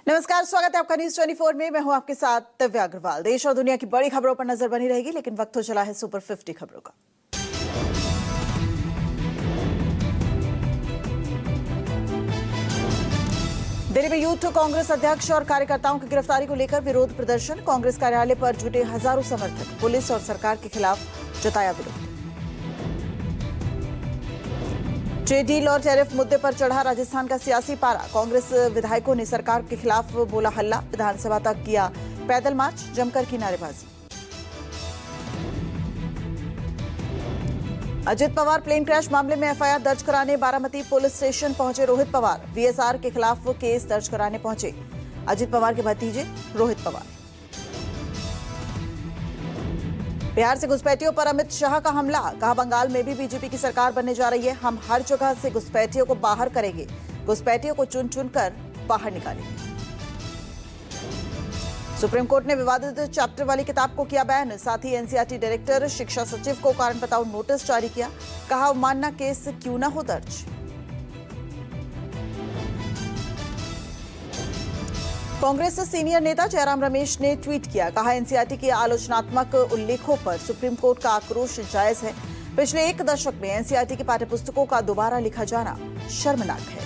नमस्कार, स्वागत है आपका न्यूज 24 में। मैं हूं आपके साथ दिव्या अग्रवाल। देश और दुनिया की बड़ी खबरों पर नजर बनी रहेगी, लेकिन वक्त हो चला है सुपर 50 खबरों का। दिल्ली में यूथ कांग्रेस अध्यक्ष और कार्यकर्ताओं की गिरफ्तारी को लेकर विरोध प्रदर्शन। कांग्रेस कार्यालय पर जुटे हजारों समर्थक, पुलिस और सरकार के खिलाफ जताया विरोध। ट्रेड डील और टैरिफ मुद्दे पर चढ़ा राजस्थान का सियासी पारा। कांग्रेस विधायकों ने सरकार के खिलाफ बोला हल्ला, विधानसभा तक किया पैदल मार्च, जमकर की नारेबाजी। अजित पवार प्लेन क्रैश मामले में एफआईआर दर्ज कराने बारामती पुलिस स्टेशन पहुंचे रोहित पवार। वीएसआर के खिलाफ केस दर्ज कराने पहुंचे अजित पवार के भतीजे रोहित पवार। बिहार से घुसपैठियों पर अमित शाह का हमला, कहा बंगाल में भी बीजेपी की सरकार बनने जा रही है, हम हर जगह से घुसपैठियों को बाहर करेंगे, घुसपैठियों को चुन चुनकर बाहर निकालेंगे। सुप्रीम कोर्ट ने विवादित चैप्टर वाली किताब को किया बैन, साथ ही एनसीईआरटी डायरेक्टर शिक्षा सचिव को कारण बताओ नोटिस जारी किया, कहा अवमानना केस क्यों न हो दर्ज। कांग्रेस सीनियर नेता जयराम रमेश ने ट्वीट किया, कहा एनसीईआरटी के आलोचनात्मक उल्लेखों पर सुप्रीम कोर्ट का आक्रोश जायज है। पिछले एक दशक में एनसीईआरटी की पाठ्यपुस्तकों का दोबारा लिखा जाना शर्मनाक है।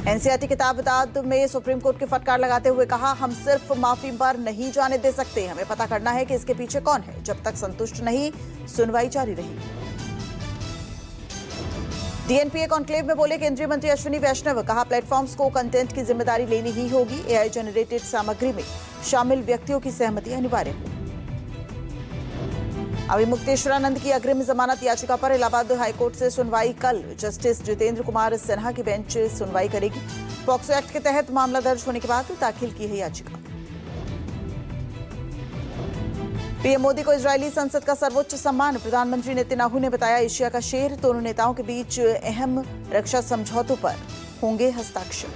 एनसीईआरटी किताब विवाद में सुप्रीम कोर्ट की फटकार लगाते हुए कहा, हम सिर्फ माफी पर नहीं जाने दे सकते, हमें पता करना है कि इसके पीछे कौन है। जब तक संतुष्ट नहीं, सुनवाई जारी रहेगी। डीएनपीए कॉन्क्लेव में बोले केंद्रीय मंत्री अश्विनी वैष्णव, कहा प्लेटफॉर्म्स को कंटेंट की जिम्मेदारी लेनी ही होगी, एआई जनरेटेड सामग्री में शामिल व्यक्तियों की सहमति अनिवार्य हो। अभी मुक्तेश्वरानंद की अग्रिम जमानत याचिका पर इलाहाबाद हाईकोर्ट से सुनवाई कल। जस्टिस जितेंद्र कुमार सिन्हा की बेंच सुनवाई करेगी। पॉक्सो एक्ट के तहत मामला दर्ज होने के बाद दाखिल की है याचिका। पीएम मोदी को इजरायली संसद का सर्वोच्च सम्मान, प्रधानमंत्री नेतन्याहू ने बताया एशिया का शेर। दोनों नेताओं के बीच अहम रक्षा समझौतों पर होंगे हस्ताक्षर।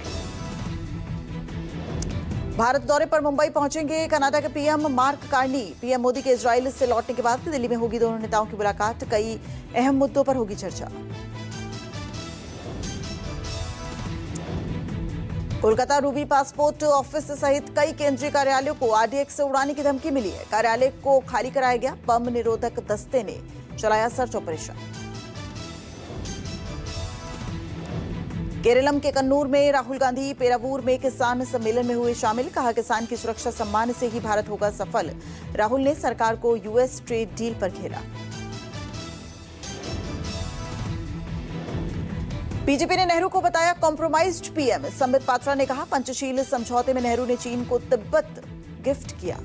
भारत दौरे पर मुंबई पहुंचेंगे कनाडा के PM mark Carney. PM Modi के इजरायल से लौटने के बाद दिल्ली में होगी दोनों नेताओं की मुलाकात, कई अहम मुद्दों पर होगी चर्चा। कोलकाता रूबी पासपोर्ट ऑफिस सहित कई केंद्रीय कार्यालयों को आरडीएक्स से उड़ाने की धमकी मिली है। कार्यालय को खाली कराया गया। बम निरोधक दस्ते ने चलाया सर्च ऑपरेशन। केरलम के कन्नूर में राहुल गांधी पेरावूर में किसान सम्मेलन में हुए शामिल, कहा किसान की सुरक्षा सम्मान से ही भारत होगा सफल। राहुल ने सरकार को यूएस ट्रेड डील पर घेरा। बीजेपी ने नेहरू को बताया कॉम्प्रोमाइज्ड पीएम। संबित पात्रा ने कहा पंचशील समझौते में नेहरू ने चीन को तिब्बत गिफ्ट किया।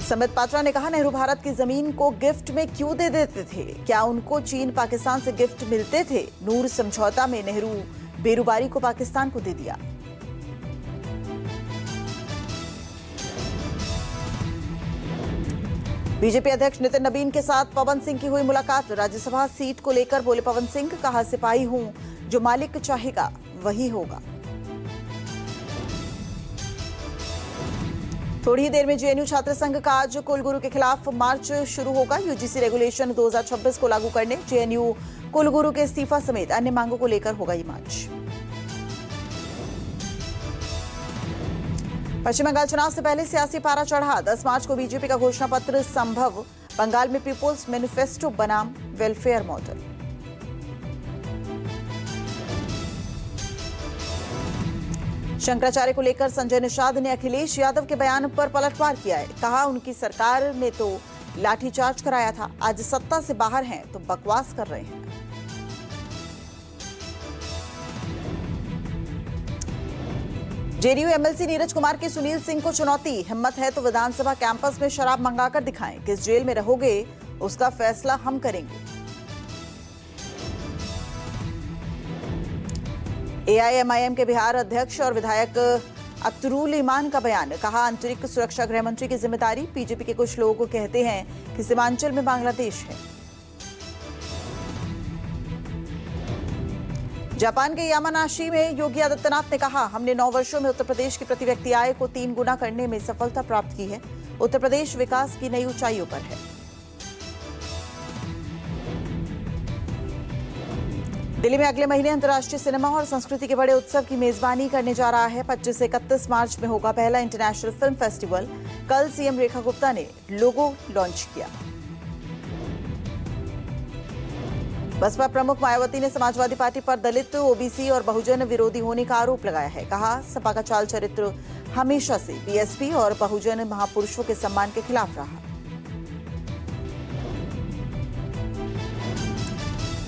संबित पात्रा ने कहा नेहरू भारत की जमीन को गिफ्ट में क्यों दे देते थे, क्या उनको चीन पाकिस्तान से गिफ्ट मिलते थे। नूर समझौता में नेहरू बेरुबारी को पाकिस्तान को दे दिया। बीजेपी अध्यक्ष नितिन नबीन के साथ पवन सिंह की हुई मुलाकात। राज्यसभा सीट को लेकर बोले पवन सिंह, कहा सिपाही हूं, जो मालिक चाहेगा वही होगा। थोड़ी ही देर में जेएनयू छात्र संघ का आज कुलगुरु के खिलाफ मार्च शुरू होगा। यूजीसी रेगुलेशन 2026 को लागू करने, जेएनयू कुलगुरु के इस्तीफा समेत अन्य मांगों को लेकर होगा ये मार्च। पश्चिम बंगाल चुनाव से पहले सियासी पारा चढ़ा। 10 मार्च को बीजेपी का घोषणा पत्र संभव। बंगाल में पीपुल्स मैनिफेस्टो बनाम वेलफेयर मॉडल। शंकराचार्य को लेकर संजय निषाद ने अखिलेश यादव के बयान पर पलटवार किया है, कहा उनकी सरकार ने तो लाठीचार्ज कराया था, आज सत्ता से बाहर हैं तो बकवास कर रहे हैं। जेडीयू एमएलसी नीरज कुमार की सुनील सिंह को चुनौती, हिम्मत है तो विधानसभा कैंपस में शराब मंगाकर दिखाएं, किस जेल में रहोगे उसका फैसला हम करेंगे। एआईएमआईएम के बिहार अध्यक्ष और विधायक अख्तरुल ईमान का बयान, कहा आंतरिक सुरक्षा गृह मंत्री की जिम्मेदारी। बीजेपी के कुछ लोग कहते हैं कि सीमांचल में बांग्लादेश है। जापान के यामानाशी में योगी आदित्यनाथ ने कहा हमने 9 वर्षों में उत्तर प्रदेश की प्रति व्यक्ति आय को 3 गुना करने में सफलता प्राप्त की है। उत्तर प्रदेश विकास की नई ऊंचाइयों पर है। दिल्ली में अगले महीने अंतर्राष्ट्रीय सिनेमा और संस्कृति के बड़े उत्सव की मेजबानी करने जा रहा है। 25 से 31 मार्च में होगा पहला इंटरनेशनल फिल्म फेस्टिवल। कल सीएम रेखा गुप्ता ने लोगो लॉन्च किया। बसपा प्रमुख मायावती ने समाजवादी पार्टी पर दलित, ओबीसी और बहुजन विरोधी होने का आरोप लगाया है। कहा, सपा का चाल चरित्र हमेशा से बीएसपी और बहुजन महापुरुषों के सम्मान के खिलाफ रहा।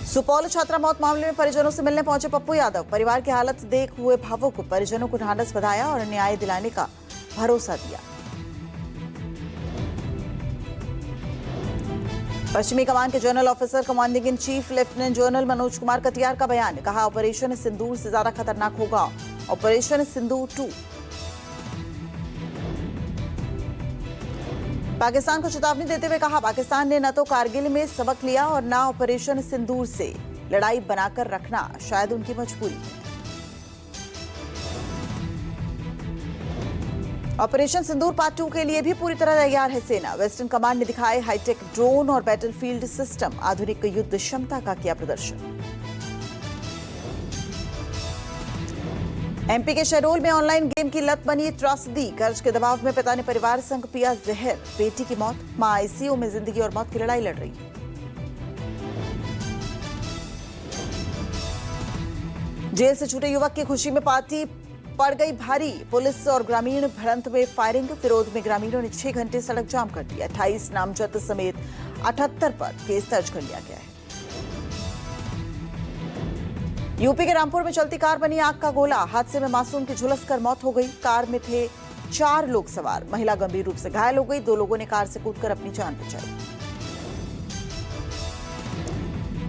सुपौल छात्रा मौत मामले में परिजनों से मिलने पहुंचे पप्पू यादव। परिवार की हालत देख हुए भावुक, परिजनों को ढांढस बंधाया और न्याय दिलाने का भरोसा दिया। पश्चिमी कमान के general officer commanding in chief lieutenant general Manoj Kumar Katiyar का बयान। कहा, ऑपरेशन सिंदूर से ज्यादा खतरनाक होगा ऑपरेशन सिंदूर 2। पाकिस्तान को चेतावनी देते हुए कहा, पाकिस्तान ने न तो कारगिल में सबक लिया और न ऑपरेशन सिंदूर से लड़ाई बनाकर रखना शायद उनकी मजबूरी है। ऑपरेशन सिंदूर पार्ट 2 के लिए भी पूरी तरह तैयार है सेना। वेस्टर्न कमांड ने दिखाए हाईटेक ड्रोन और बैटलफील्ड सिस्टम। आधुनिक युद्ध क्षमता का किया प्रदर्शन। एमपी के शहडोल में ऑनलाइन गेम की लत बनी त्रासदी। कर्ज के दबाव में पिता ने परिवार संग पिया जहर। बेटी की मौत, मां आईसीयू में जिंदगी और मौत की लड़ाई लड़ रही है। जेल से छूटे युवक की खुशी में पार्टी पड़ गई भारी। पुलिस और ग्रामीण भिड़ंत में फायरिंग। विरोध में ग्रामीणों ने 6 घंटे सड़क जाम कर दिया। 28 नामजद समेत 78 पर केस दर्ज कर लिया गया है। यूपी के रामपुर में चलती कार बनी आग का गोला। हादसे में मासूम की झुलसकर मौत हो गई। कार में थे 4 लोग सवार। महिला गंभीर रूप से घायल हो गई। 2 लोगों ने कार से कूदकर अपनी जान बचाई।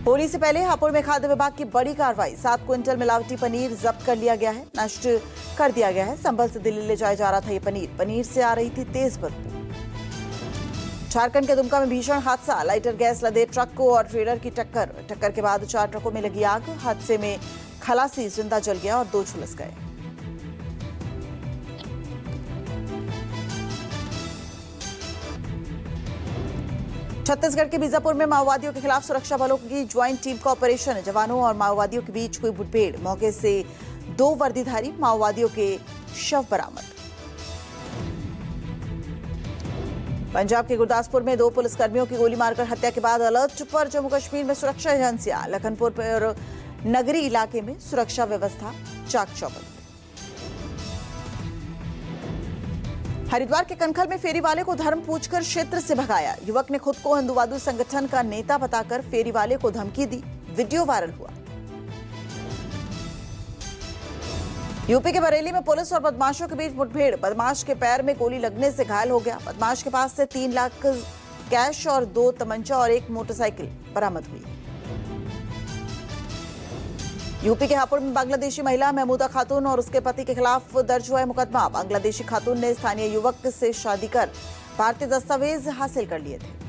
होली से पहले हापुड़ में खाद्य विभाग की बड़ी कार्रवाई। 7 क्विंटल मिलावटी पनीर जब्त कर लिया गया है, नष्ट कर दिया गया है। संभल से दिल्ली ले जाया जा रहा था ये पनीर। पनीर से आ रही थी तेज बदबू। झारखंड के दुमका में भीषण हादसा। लाइटर गैस लदे ट्रक को और ट्रेलर की टक्कर के बाद 4 ट्रकों में लगी आग। हादसे में खलासी जिंदा जल गया और 2 झुलस गए। छत्तीसगढ़ के बीजापुर में माओवादियों के खिलाफ सुरक्षा बलों की ज्वाइंट टीम का ऑपरेशन। जवानों और माओवादियों के बीच हुई मुठभेड़। मौके से 2 वर्दीधारी माओवादियों के शव बरामद। पंजाब के गुरदासपुर में 2 पुलिसकर्मियों की गोली मारकर हत्या के बाद अलर्ट पर जम्मू कश्मीर में सुरक्षा एजेंसियां। लखनपुर और नगरी इलाके में सुरक्षा व्यवस्था चाक चौबंद। हरिद्वार के कनखल में फेरी वाले को धर्म पूछकर क्षेत्र से भगाया। युवक ने खुद को हिंदुवादी संगठन का नेता बताकर फेरी वाले को धमकी दी। वीडियो वायरल हुआ। यूपी के बरेली में पुलिस और बदमाशों के बीच मुठभेड़। बदमाश के पैर में गोली लगने से घायल हो गया। बदमाश के पास से 3 लाख कैश और 2 तमंचा और 1 मोटरसाइकिल बरामद हुई। यूपी के हापुड़ में बांग्लादेशी महिला महमूदा खातून और उसके पति के खिलाफ दर्ज हुआ है मुकदमा। बांग्लादेशी खातून ने स्थानीय युवक से शादी कर भारतीय दस्तावेज हासिल कर लिए थे।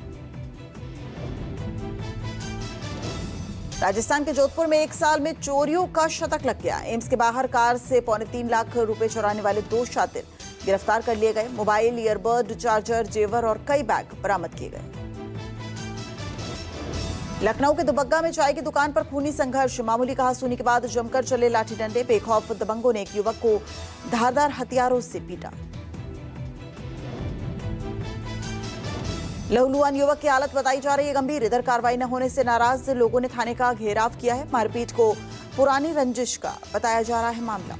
राजस्थान के जोधपुर में 1 साल में चोरियों का शतक लग गया। एम्स के बाहर कार से 3.25 लाख रुपए चुराने वाले 2 शातिर गिरफ्तार कर लिए गए। मोबाइल, ईयरबड, चार्जर, जेवर और कई बैग बरामद किए गए। लखनऊ के दुबग्गा में चाय की दुकान पर खूनी संघर्ष। मामूली कहासुनी के बाद जमकर चले लाठी डंडे। बेखौफ दबंगों ने एक युवक को धारदार हथियारों से पीटा। लहूलुहान युवक की हालत बताई जा रही है गंभीर। इधर कार्रवाई न होने से नाराज लोगों ने थाने का घेराव किया है। मारपीट को पुरानी रंजिश का बताया जा रहा है मामला।